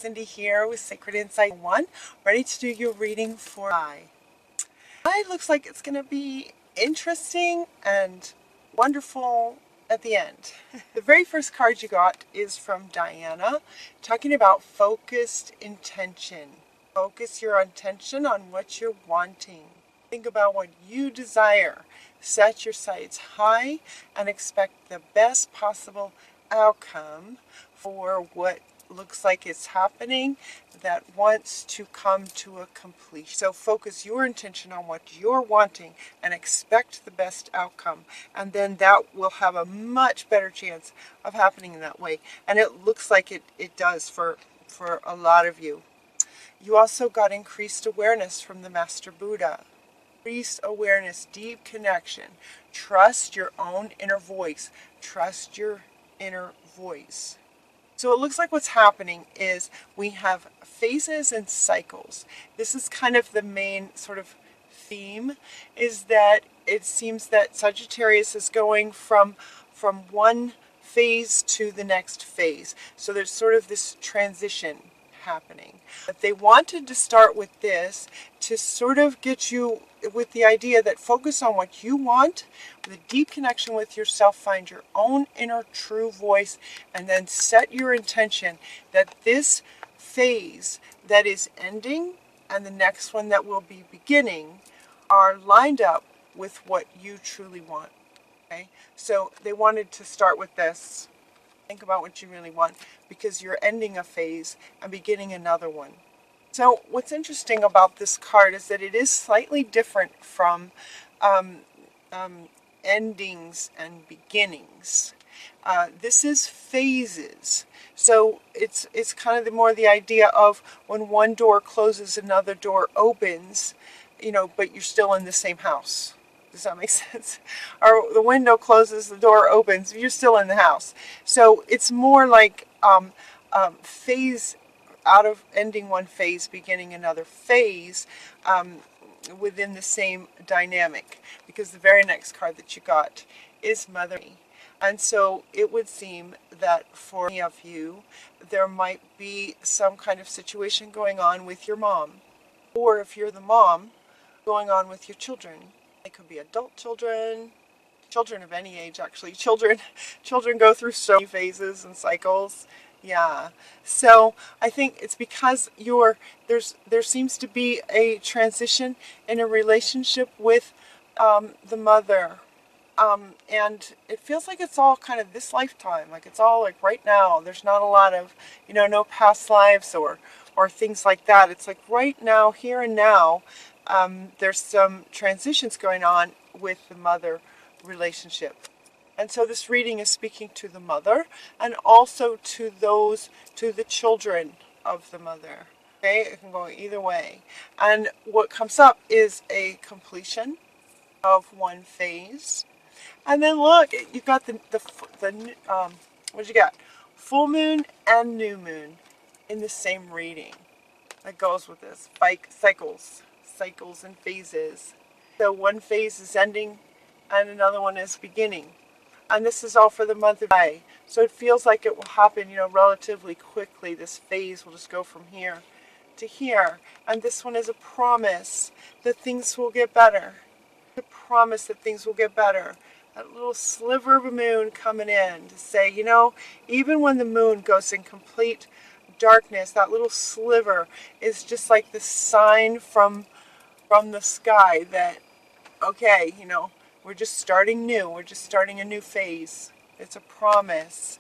Cindy here with Sacred Insight 1, ready to do your reading for It looks like it's going to be interesting and wonderful at the end. The very first card you got is from Diana, talking about focused intention. Focus your intention on what you're wanting. Think about what you desire. Set your sights high and expect the best possible outcome for what looks like it's happening that wants to come to a completion. So focus your intention on what you're wanting and expect the best outcome, and then that will have a much better chance of happening in that way. And it looks like it does for a lot of you. You also got increased awareness from the Master Buddha. Increased awareness, deep connection. Trust your own inner voice. Trust your inner voice. So it looks like what's happening is we have phases and cycles. This is kind of the main sort of theme, is that it seems that Sagittarius is going from one phase to the next phase. So there's sort of this transition happening. But they wanted to start with this to sort of get you with the idea that focus on what you want, with a deep connection with yourself, find your own inner true voice, and then set your intention that this phase that is ending and the next one that will be beginning are lined up with what you truly want. Okay? So they wanted to start with this. Think about what you really want, because you're ending a phase and beginning another one. So what's interesting about this card is that it is slightly different from endings and beginnings. This is phases. So it's kind of more the idea of when one door closes, another door opens, but you're still in the same house. Does that make sense? Or the window closes, the door opens, you're still in the house. So it's more like phase, out of ending one phase, beginning another phase within the same dynamic. Because the very next card that you got is Mother. And so it would seem that for many of you, there might be some kind of situation going on with your mom. Or if you're the mom, going on with your children. It could be adult children, children of any age actually. Children go through so many phases and cycles. Yeah. So I think it's because there seems to be a transition in a relationship with the mother. And it feels like it's all kind of this lifetime, like it's all like right now. There's not a lot of, no past lives or things like that. It's like right now, here and now. There's some transitions going on with the mother relationship. And so this reading is speaking to the mother and also to the children of the mother. Okay, it can go either way. And what comes up is a completion of one phase. And then look, you got what you got? Full moon and new moon in the same reading. That goes with this. Cycles and phases. So one phase is ending and another one is beginning. And this is all for the month of May. So it feels like it will happen, relatively quickly. This phase will just go from here to here. And this one is a promise that things will get better. A promise that things will get better. That little sliver of a moon coming in to say, even when the moon goes in complete darkness, that little sliver is just like the sign from the sky that, okay, we're just starting new. We're just starting a new phase. It's a promise.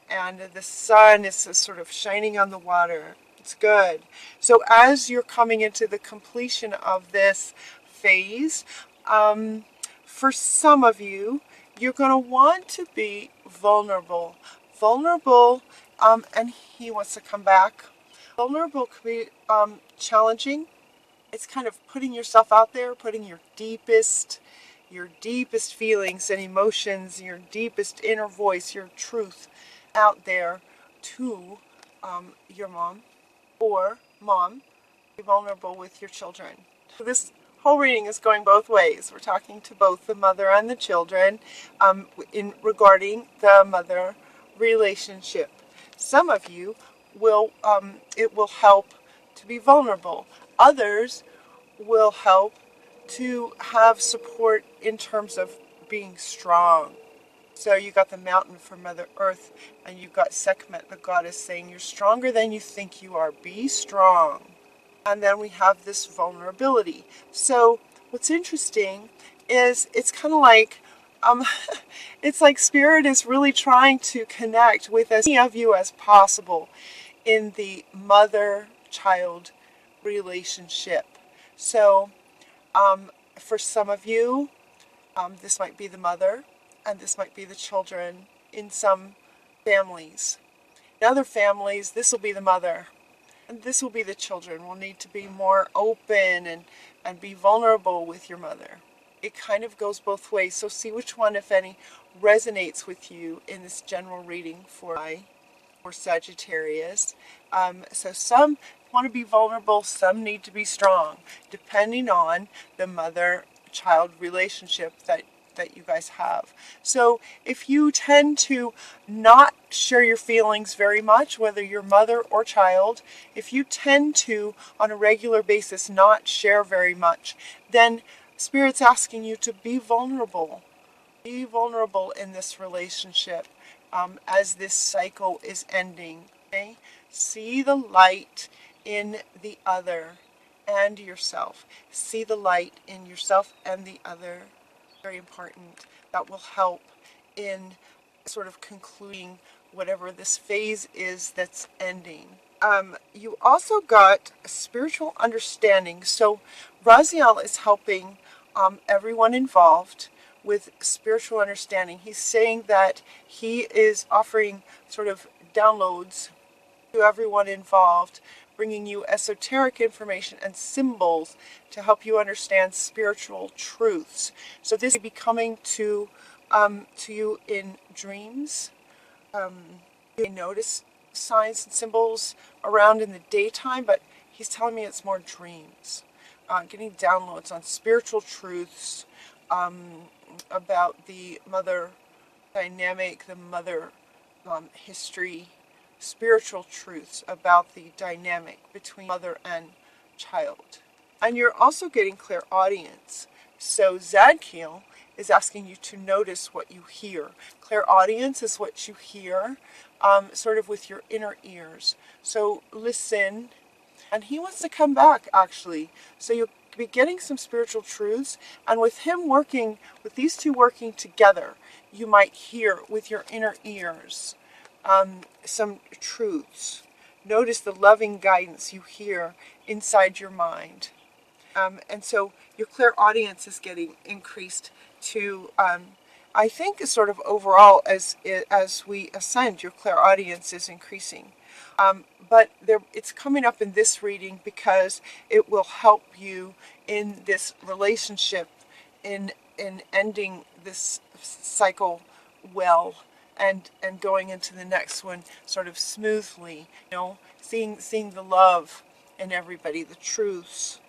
And the sun is sort of shining on the water. It's good. So as you're coming into the completion of this phase, for some of you, you're going to want to be vulnerable. And he wants to come back. Vulnerable can be challenging. It's kind of putting yourself out there, putting your deepest feelings and emotions, your deepest inner voice, your truth out there to your mom, or mom, be vulnerable with your children. So this whole reading is going both ways. We're talking to both the mother and the children regarding the mother relationship. Some of you it will help to be vulnerable. Others will help to have support in terms of being strong. So you got the mountain for Mother Earth, and you've got Sekhmet, the goddess, saying you're stronger than you think you are. Be strong. And then we have this vulnerability. So what's interesting is it's kind of like, it's like Spirit is really trying to connect with as many of you as possible in the mother-child relationship. So for some of you, this might be the mother, and this might be the children in some families. In other families, this will be the mother, and this will be the children. Will need to be more open and be vulnerable with your mother. It kind of goes both ways. So see which one, if any, resonates with you in this general reading for Sagittarius. So some want to be vulnerable, some need to be strong, depending on the mother-child relationship that you guys have. So if you tend to not share your feelings very much, whether you're mother or child, if you tend to on a regular basis not share very much, then Spirit's asking you to be vulnerable. Be vulnerable in this relationship as this cycle is ending. Okay? See the light in the other and yourself. See the light in yourself and the other. Very important. That will help in sort of concluding whatever this phase is that's ending. You also got spiritual understanding. So Raziel is helping everyone involved with spiritual understanding. He's saying that he is offering sort of downloads to everyone involved, bringing you esoteric information and symbols to help you understand spiritual truths. So this may be coming to you in dreams. You may notice signs and symbols around in the daytime, but he's telling me it's more dreams. Getting downloads on spiritual truths about the mother dynamic, the mother history, spiritual truths about the dynamic between mother and child. And you're also getting clairaudience. So Zadkiel is asking you to notice what you hear. Clairaudience is what you hear, sort of with your inner ears. So listen, and he wants to come back, actually. So you'll be getting some spiritual truths, and with him working, with these two working together, you might hear with your inner ears some truths. Notice the loving guidance you hear inside your mind. And so your clairaudience is getting increased to, I think, sort of overall as we ascend, your clairaudience is increasing. But it's coming up in this reading because it will help you in this relationship, in ending this cycle well, and going into the next one sort of smoothly. You know, seeing the love in everybody, the truths.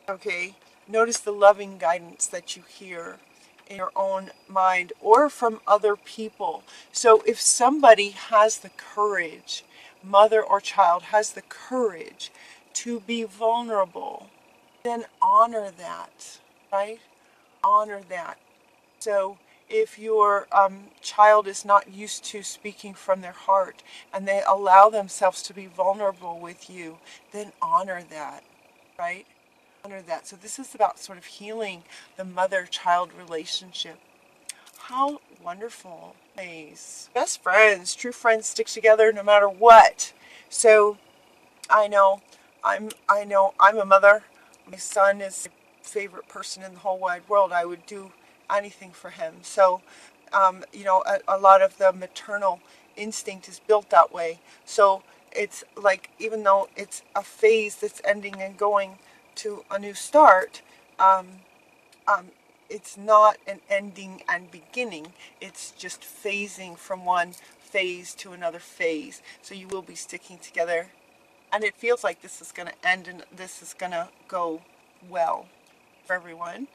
Okay, notice the loving guidance that you hear in your own mind or from other people. So if somebody has the courage, mother or child has the courage to be vulnerable, then honor that, right? Honor that. So if your child is not used to speaking from their heart and they allow themselves to be vulnerable with you, then honor that, right? Honor that. So this is about sort of healing the mother-child relationship. How wonderful. Nice. Best friends, true friends stick together no matter what. So I know I'm a mother. My son is my favorite person in the whole wide world. I would do anything for him. So a lot of the maternal instinct is built that way. So it's like, even though it's a phase that's ending and going to a new start, it's not an ending and beginning. It's just phasing from one phase to another phase. So you will be sticking together, and it feels like this is going to end and this is going to go well for everyone.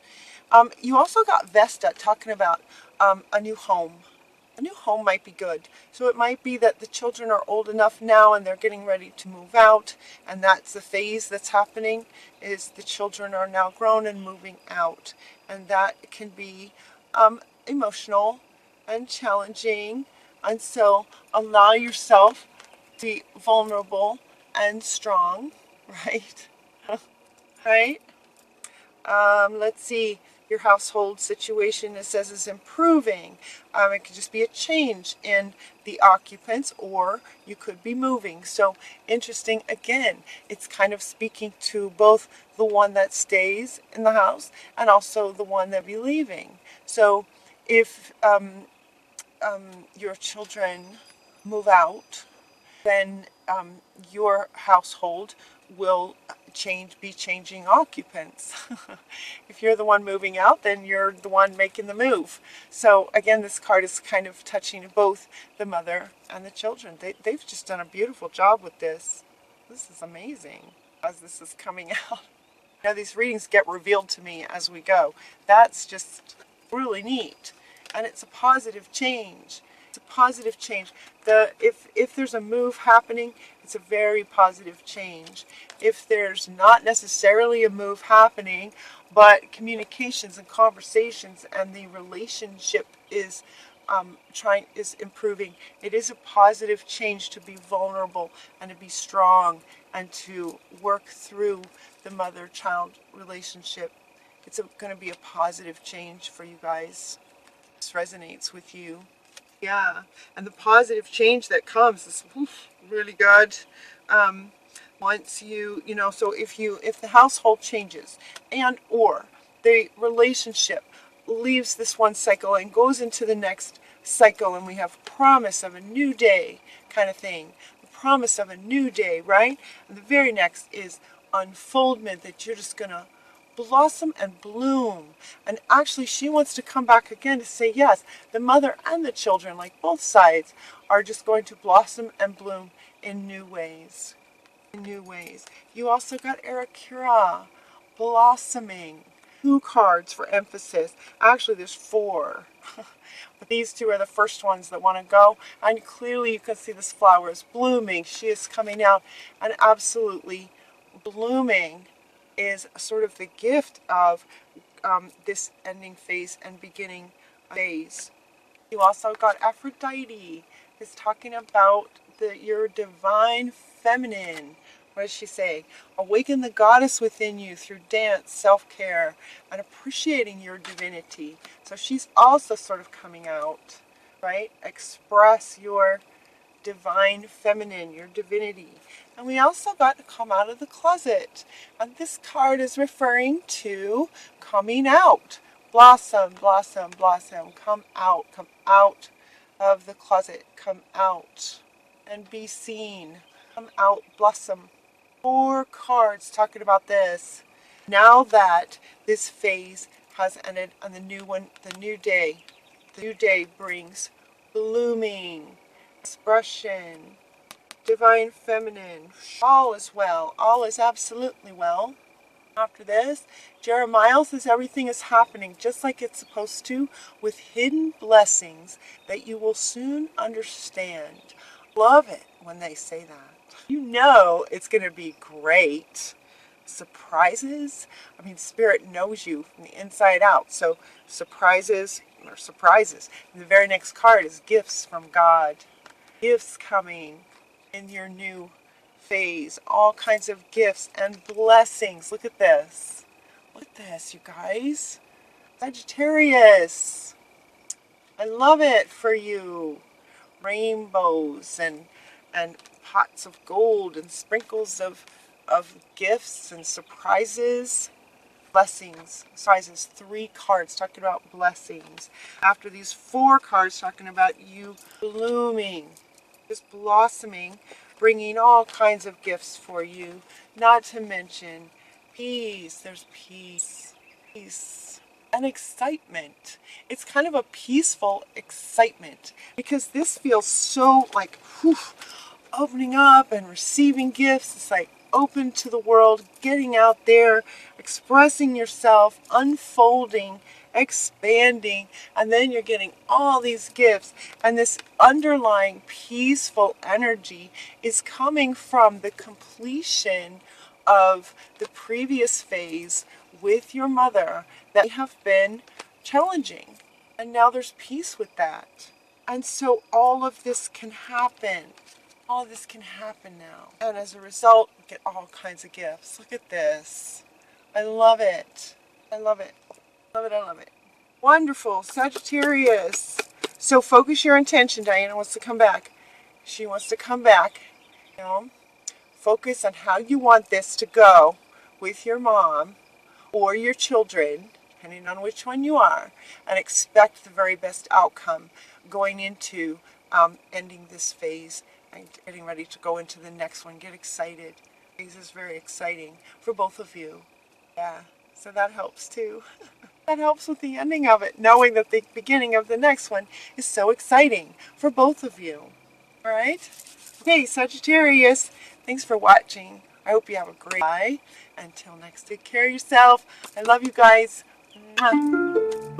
You also got Vesta talking about a new home. A new home might be good. So it might be that the children are old enough now and they're getting ready to move out, and that's the phase that's happening, is the children are now grown and moving out. And that can be emotional and challenging. And so allow yourself to be vulnerable and strong, right? Right? Let's see, your household situation, it says, is improving. It could just be a change in the occupants, or you could be moving. So interesting, again, it's kind of speaking to both the one that stays in the house and also the one that be leaving. So if your children move out, then your household will be changing occupants. If you're the one moving out, then you're the one making the move. So again, this card is kind of touching both the mother and the children. They've just done a beautiful job with this. This is amazing as this is coming out. You know, these readings get revealed to me as we go. That's just really neat. And it's a positive change. It's a positive change. If there's a move happening, it's a very positive change. If there's not necessarily a move happening, but communications and conversations and the relationship is improving, it is a positive change to be vulnerable and to be strong and to work through the mother-child relationship. It's going to be a positive change for you guys. This resonates with you. Yeah, and the positive change that comes is really good. Once you know, so if the household changes and or the relationship leaves this one cycle and goes into the next cycle, and we have promise of a new day kind of thing, the promise of a new day, right? And the very next is unfoldment, that you're just gonna blossom and bloom. And actually she wants to come back again to say yes, the mother and the children, like both sides, are just going to blossom and bloom in new ways. In new ways. You also got Arakira, blossoming. 2 cards for emphasis. Actually there's 4. But these 2 are the first ones that want to go. And clearly you can see this flower is blooming. She is coming out and absolutely blooming is sort of the gift of this ending phase and beginning phase. You also got Aphrodite. Is talking about your divine feminine. What does she say? Awaken the goddess within you through dance, self-care, and appreciating your divinity. So she's also sort of coming out, right? Express your divine feminine, your divinity. And we also got to come out of the closet. And this card is referring to coming out. Blossom, blossom, blossom. Come out of the closet. Come out and be seen. Come out, blossom. 4 cards talking about this. Now that this phase has ended and the new day brings blooming, expression, divine feminine. All is well. All is absolutely well. After this, Jeremiah says everything is happening just like it's supposed to, with hidden blessings that you will soon understand. Love it when they say that. You know it's going to be great. Surprises. I mean, Spirit knows you from the inside out. So surprises are surprises. And the very next card is gifts from God. Gifts coming in your new phase. All kinds of gifts and blessings. Look at this. Look at this, you guys. Sagittarius. I love it for you. Rainbows and pots of gold and sprinkles of gifts and surprises. Blessings. Surprises. 3 cards talking about blessings. After these 4 cards talking about you blooming, just blossoming, bringing all kinds of gifts for you. Not to mention peace. There's peace. Peace. And excitement. It's kind of a peaceful excitement because this feels so like opening up and receiving gifts. It's like open to the world, getting out there, expressing yourself, unfolding, expanding, and then you're getting all these gifts, and this underlying peaceful energy is coming from the completion of the previous phase with your mother that have been challenging, and now there's peace with that. And so all of this can happen. All of this can happen now. And as a result, we get all kinds of gifts. Look at this. I love it. I love it. Love it, I love it. Wonderful. Sagittarius. So focus your intention. Diana wants to come back. She wants to come back. You know, focus on how you want this to go with your mom or your children, depending on which one you are, and expect the very best outcome going into ending this phase and getting ready to go into the next one. Get excited. This is very exciting for both of you. Yeah, so that helps too. That helps with the ending of it, knowing that the beginning of the next one is so exciting for both of you. All right? Okay, Sagittarius, thanks for watching. I hope you have a great day. Until next, take care of yourself. I love you guys. Mwah.